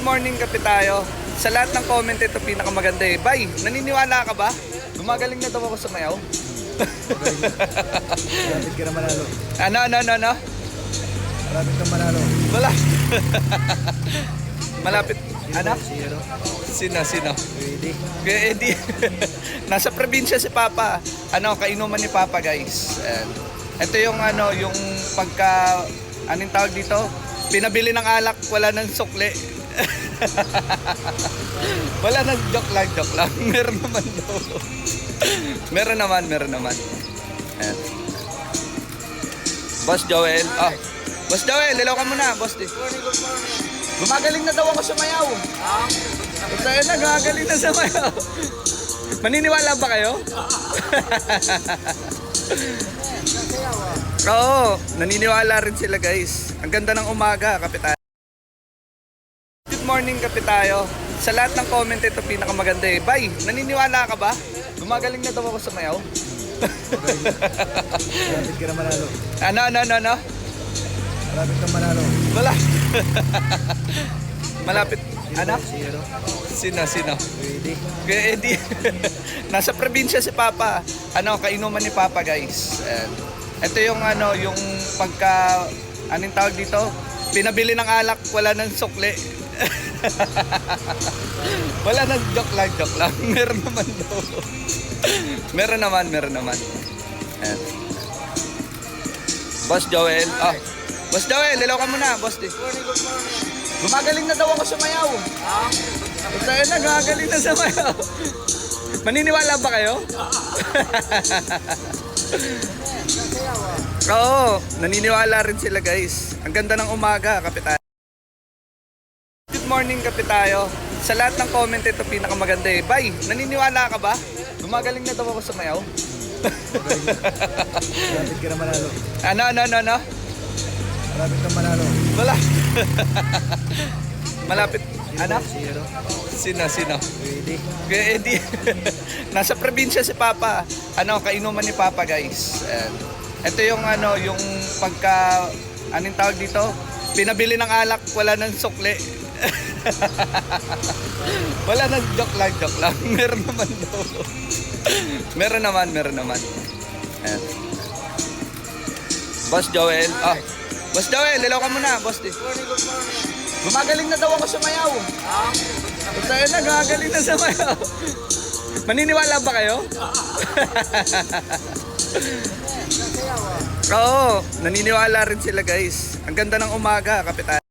Good morning, kape tayo. Sa lahat ng comment ito pinakamaganda eh. Bay, naniniwala ka ba? Gumagaling na daw ako sa mayaw. Malapit ka na manalo. Ano? Malapit ka manalo. Wala. Malapit. Ano? Sino? Pwede. Pwede. Kaya Eddie. Nasa probinsya si Papa. Kainuman ni Papa, guys. Ayan. Ito yung yung pagka anong tawag dito? Pinabili ng alak, wala nang sukli. Wala nang joke lang. Meron naman daw. Meron naman. Ayan. Boss Joel. Boss Joel, lilaw ka muna, boss. Gumagaling na daw ako sa mayaw. Tayo na, gumagaling na sa mayaw. Maniniwala ba kayo? Oo, naniniwala rin sila, guys. Ang ganda ng umaga, kape tayo. Good morning, kape tayo. Sa lahat ng comment ito pinakamaganda eh. Bay, naniniwala ka ba? Gumagaling na daw ako sa mayaw. Malapit ka na manalo. Ano? Malapit ka manalo. Wala. Malapit. Sino? Pwede. Kaya Eddie. Nasa probinsya si Papa. Kainuman ni Papa, guys. Ayan. Ito yung yung pagka anong tawag dito? Pinabili ng alak, wala nang sukli. Wala nang joke lang. Meron naman daw. Meron naman. Ayan. Boss Joel. Boss Joel, lilaw ka muna, boss. Gumagaling na daw ako sa mayaw. Tayo na, gumagaling na sa mayaw. Maniniwala ba kayo? Oo, naniniwala rin sila, guys. Ang ganda ng umaga, kape tayo. Good morning, kape tayo. Sa lahat ng comment ito pinakamaganda eh. Bay, naniniwala ka ba? Gumagaling na daw ako sa mayaw. Malapit ka na manalo. Ano? Malapit ka manalo. Wala. Malapit. Sino? Pwede. Kaya Eddie. Nasa probinsya si Papa. Kainuman ni Papa, guys. Ayan. Ito yung yung pagka anong tawag dito? Pinabili ng alak, wala nang sukli. Wala nang joke lang. Meron naman daw. Meron naman. Ayan. Boss Joel. Boss Joel, lilaw ka muna, boss. Gumagaling na daw ako sa mayaw. Tayo na, gumagaling na sa mayaw. Maniniwala ba kayo? Oo, naniniwala rin sila, guys. Ang ganda ng umaga, kape tayo.